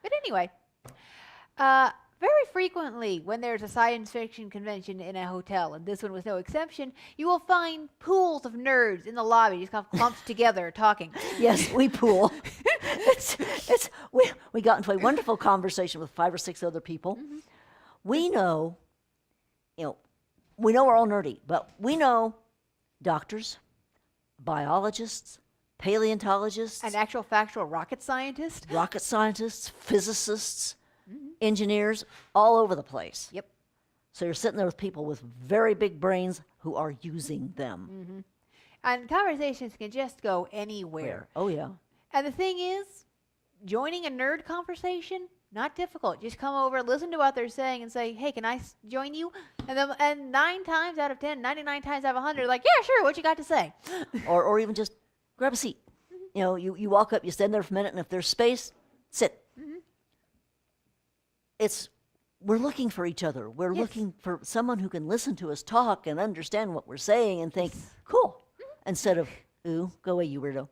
But anyway, very frequently when there's a science fiction convention in a hotel, and this one was no exception, you will find pools of nerds in the lobby just kind of clumped together talking. Yes, we pool. We got into a wonderful conversation with 5 or 6 other people. Mm-hmm. We know, we know we're all nerdy, but we know doctors, biologists, paleontologists, An actual factual rocket scientist. rocket scientists, physicists, engineers, all over the place. Yep. So you're sitting there with people with very big brains who are using them. And conversations can just go anywhere. Oh, yeah. And the thing is, joining a nerd conversation, not difficult. Just come over, listen to what they're saying, and say, hey, can I join you? And 9 times out of 10, 99 times out of 100, like, yeah, sure, what you got to say? or even just grab a seat. You walk up, you stand there for a minute, and if there's space, sit. We're looking for each other. We're looking for someone who can listen to us talk and understand what we're saying and think, cool, instead of, ooh, go away, you weirdo.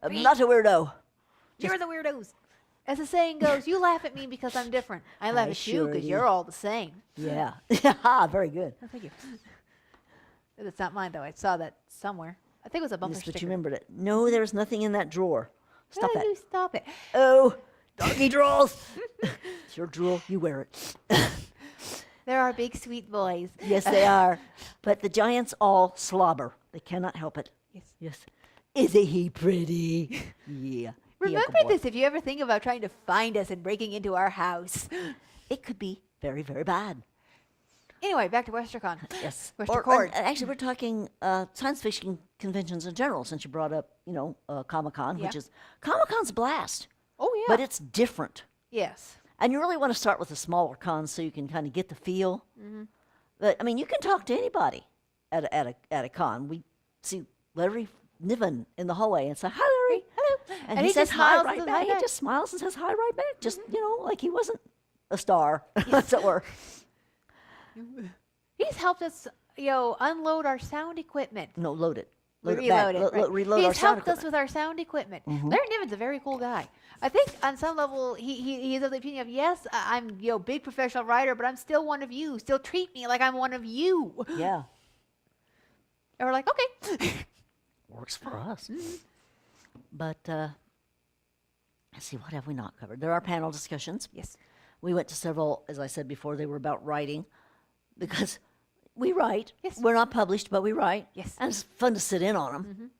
I'm not a weirdo. You're the weirdos. As the saying goes, you laugh at me because I'm different. I laugh at you because you're all the same. Yeah. Very good. Oh, thank you. That's not mine, though. I saw that somewhere. I think it was a bumper Yes, sticker. but you remembered it. No, there's nothing in that drawer. Stop How that. do you stop it? Oh, doggy drawers. It's your drool. You wear it. There are big, sweet boys. Yes, they are. But the giants all slobber. They cannot help it. Yes. Yes. Isn't he pretty? Yeah. Remember this if you ever think about trying to find us and breaking into our house. It could be very, very bad. Anyway, back to WesterCon. Yes. WesterCon. Actually, we're talking science fiction conventions in general, since you brought up, Comic-Con, which is, Comic-Con's a blast. Oh, yeah. But it's different. Yes. And you really want to start with a smaller con so you can kind of get the feel. But, I mean, you can talk to anybody at a con. We see Larry Niven in the hallway and say, hi, Larry. Hello. And he says just hi smiles right and back. says He just smiles and says hi right back. Just, like he wasn't a star, as it were. He's helped us, unload our sound equipment. No, load it. Reload it. Right. Reload He's our sound helped us equipment. with our sound equipment. Larry Niven's a very cool guy. I think on some level he's of the opinion of, yes, I'm big professional writer, but I'm still one of you. Still treat me like I'm one of you. Yeah. And we're like, okay. Works for us. But, let's see, what have we not covered? There are panel discussions. Yes. We went to several, as I said before, they were about writing, because we write. Yes. We're not published, but we write. Yes. And it's fun to sit in on them.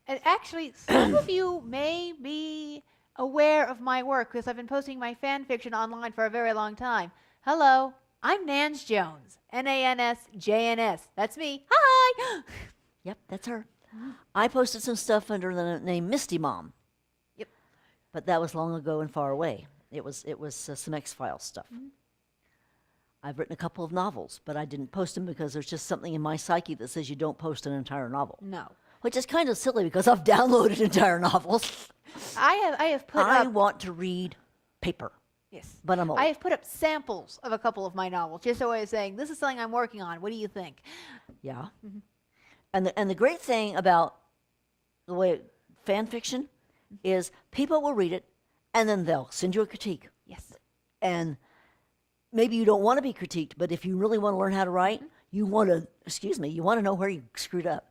And actually, some of you may be aware of my work because I've been posting my fan fiction online for a very long time. Hello, I'm Nance Jones. Nansjns. That's me. Hi. Yep, that's her. I posted some stuff under the name Misty Mom. Yep. But that was long ago and far away. It was some X-Files stuff. I've written a couple of novels, but I didn't post them because there's just something in my psyche that says you don't post an entire novel. No. Which is kind of silly because I've downloaded entire novels. I have put I up. want to read paper, Yes. but I'm old. I have put up samples of a couple of my novels, just a way of saying, this is something I'm working on. What do you think? Yeah. And the great thing about the way fan fiction is people will read it and then they'll send you a critique. Yes. And maybe you don't want to be critiqued, but if you really want to learn how to write, you want to know where you screwed up.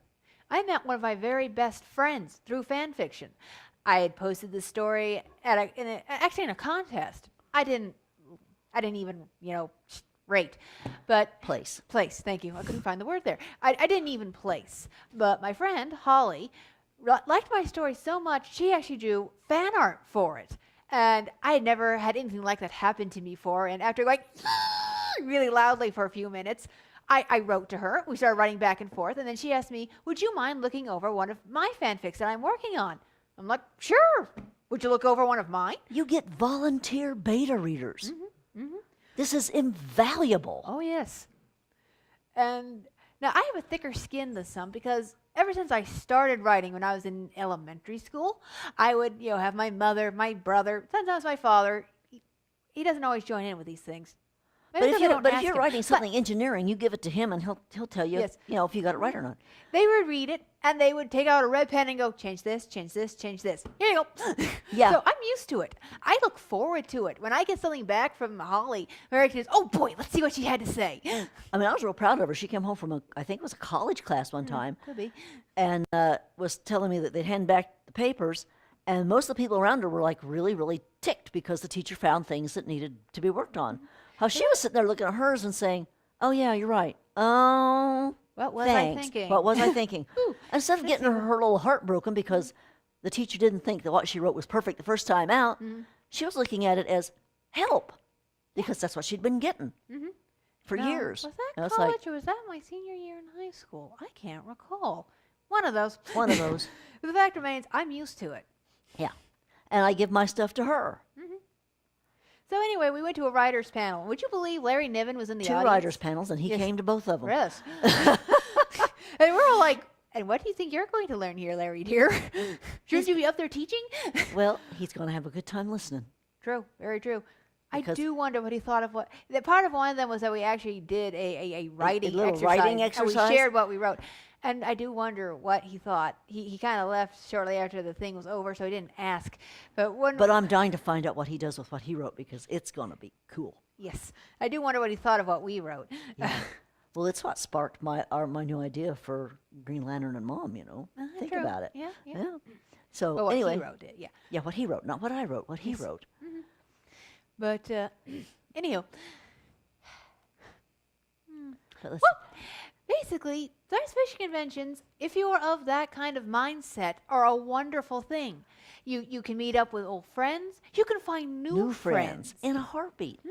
I met one of my very best friends through fan fiction. I had posted this story actually in a contest. I didn't even, rate, but Place. Thank you. I couldn't find the word there. I didn't even place. But my friend, Holly, liked my story so much, she actually drew fan art for it. And I had never had anything like that happen to me before. And after going really loudly for a few minutes, I wrote to her. We started writing back and forth. And then she asked me, would you mind looking over one of my fanfics that I'm working on? I'm like, sure. Would you look over one of mine? You get volunteer beta readers. This is invaluable. Oh, yes. And now I have a thicker skin than some because ever since I started writing when I was in elementary school, I would, have my mother, my brother, sometimes my father. He doesn't always join in with these things. Maybe because I don't But if ask you're him. writing But- something engineering, you give it to him and he'll tell you, Yes. if you got it right or not. They would read it and they would take out a red pen and go, change this, change this, change this. Here you go. Yeah. So I'm used to it. I look forward to it. When I get something back from Holly, Mary says, oh boy, let's see what she had to say. I mean, I was real proud of her. She came home from I think it was a college class one time, Could be. and was telling me that they'd hand back the papers, and most of the people around her were like really, really ticked because the teacher found things that needed to be worked on. How she was sitting there looking at hers and saying, "Oh yeah, you're right. Oh, What was thanks. I thinking? What was I thinking?" Ooh, Instead of getting her little heart broken because the teacher didn't think that what she wrote was perfect the first time out, she was looking at it as help because that's what she'd been getting for Now, years. Was that And it's college like or was that my senior year in high school? I can't recall. One of those. one of those. But the fact remains, I'm used to it. Yeah. And I give my stuff to her. So anyway, we went to a writers panel. Would you believe Larry Niven was in the Two audience? writers panels, and he Yes. came to both of them. Yes. And we're all like, and what do you think you're going to learn here, Larry dear? Shouldn't you be up there teaching? Well, he's going to have a good time listening. True, very true. Because- I do wonder what he thought of what. That part of one of them was that we actually did a writing little exercise. writing And exercise? we shared what we wrote. And I do wonder what he thought. He kind of left shortly after the thing was over, so he didn't ask. But when But I'm dying to find out what he does with what he wrote because it's going to be cool. yes, I do wonder what he thought of what we wrote. Yeah. Well, it's what sparked my new idea for Green Lantern and Mom, Think True. about it. Yeah, yeah. So Well, what anyway, he wrote did, yeah. yeah, what he wrote, not what I wrote, what he Yes. wrote. But anyhow, But let's basically, science fiction conventions, if you are of that kind of mindset, are a wonderful thing. You can meet up with old friends. You can find new friends in a heartbeat.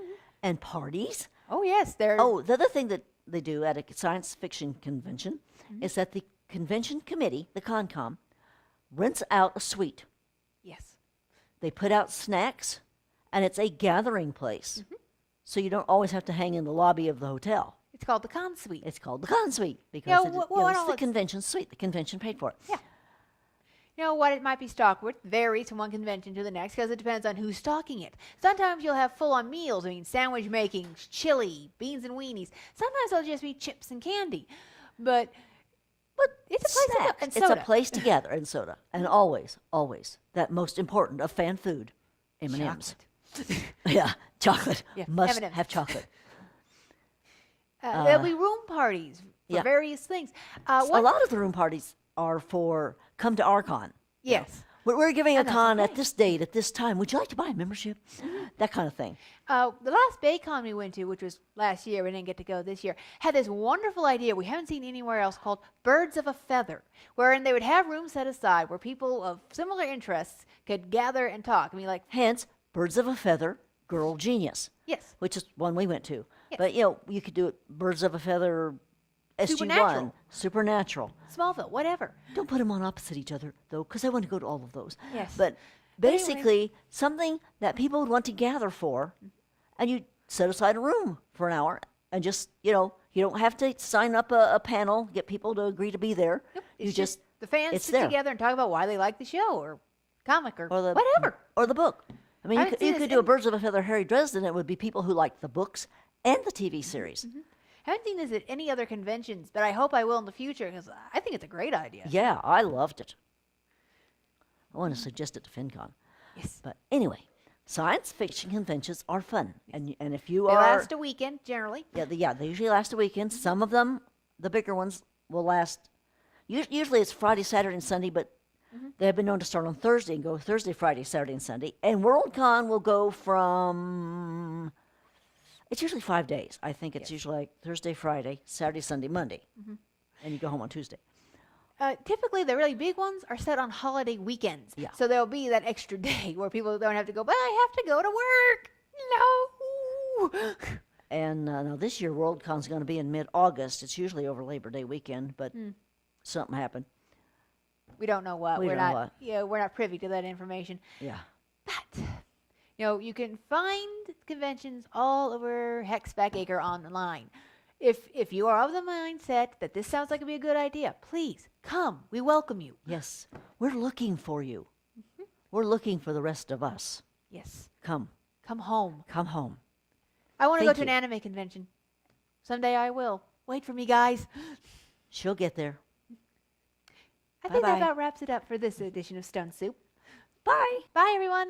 And parties. Oh yes, they're Oh, the other thing that they do at a science fiction convention is that the convention committee, the ConCom, rents out a suite. yes. They put out snacks, and it's a gathering place. So you don't always have to hang in the lobby of the hotel. It's called the Con Suite. It's called the Con Suite because Yeah, it's no, the it's- convention suite. The convention paid for it. Yeah. You know what? It might be stocked with varies from one convention to the next because it depends on who's stocking it. Sometimes you'll have full-on meals. I mean, sandwich making, chili, beans and weenies. Sometimes it'll just be chips and candy. But it's a place to go. Snacks. And It's soda. a place to gather and soda. And always, always, that most important of fan food, M&M's. Chocolate. Yeah, chocolate. Yeah, Must M&Ms. have chocolate. There'll be room parties for yeah. various things. A What? lot of the room parties are for come to our con. Yes. We're giving a And that's con okay. at this date, at this time. Would you like to buy a membership? That kind of thing. The last BayCon we went to, which was last year, we didn't get to go this year, had this wonderful idea we haven't seen anywhere else called Birds of a Feather, wherein they would have rooms set aside where people of similar interests could gather and talk. I mean, like, Hence, Birds of a Feather, Girl Genius, yes, which is one we went to. Yes. But, you could do it Birds of a Feather, SG1, Supernatural. Supernatural. Smallville, whatever. Don't put them on opposite each other, though, because I want to go to all of those. Yes. But But anyway. basically, something that people would want to gather for, and you set aside a room for an hour, and just, you don't have to sign up a panel, get people to agree to be there. Nope, You it's just, the fans it's sit there. together and talk about why they like the show or comic or or whatever. Or the book. I mean, I you haven't could, you seen this could do a in- Birds of a Feather Harry Dresden. It would be people who like the books and the TV series. Haven't seen this at any other conventions, but I hope I will in the future because I think it's a great idea. Yeah, I loved it. I want to suggest it to FinCon. Yes. But anyway, science fiction conventions are fun. And if you They are... last a weekend, generally. Yeah, they usually last a weekend. Some of them, the bigger ones, will last... Usually it's Friday, Saturday, and Sunday, but they have been known to start on Thursday and go Thursday, Friday, Saturday, and Sunday. And WorldCon will go from... It's usually 5 days. I think it's usually like Thursday, Friday, Saturday, Sunday, Monday. And you go home on Tuesday. Typically, the really big ones are set on holiday weekends. Yeah. So there'll be that extra day where people don't have to go, but I have to go to work. No. And now this year, WorldCon's going to be in mid-August. It's usually over Labor Day weekend, but something happened. We don't know what. We We're don't know not. what. Yeah, we're not privy to that information. Yeah. But you can find conventions all over Hexback online. If you are of the mindset that this sounds like it'd be a good idea, please come. We welcome you. Yes. We're looking for you. We're looking for the rest of us. Yes. Come. Come home. Come home. I want to go Thank to an you. anime convention. Someday I will. Wait for me, guys. She'll get there. I think that Bye-bye. about wraps it up for this edition of Stone Soup. Bye. Bye, everyone.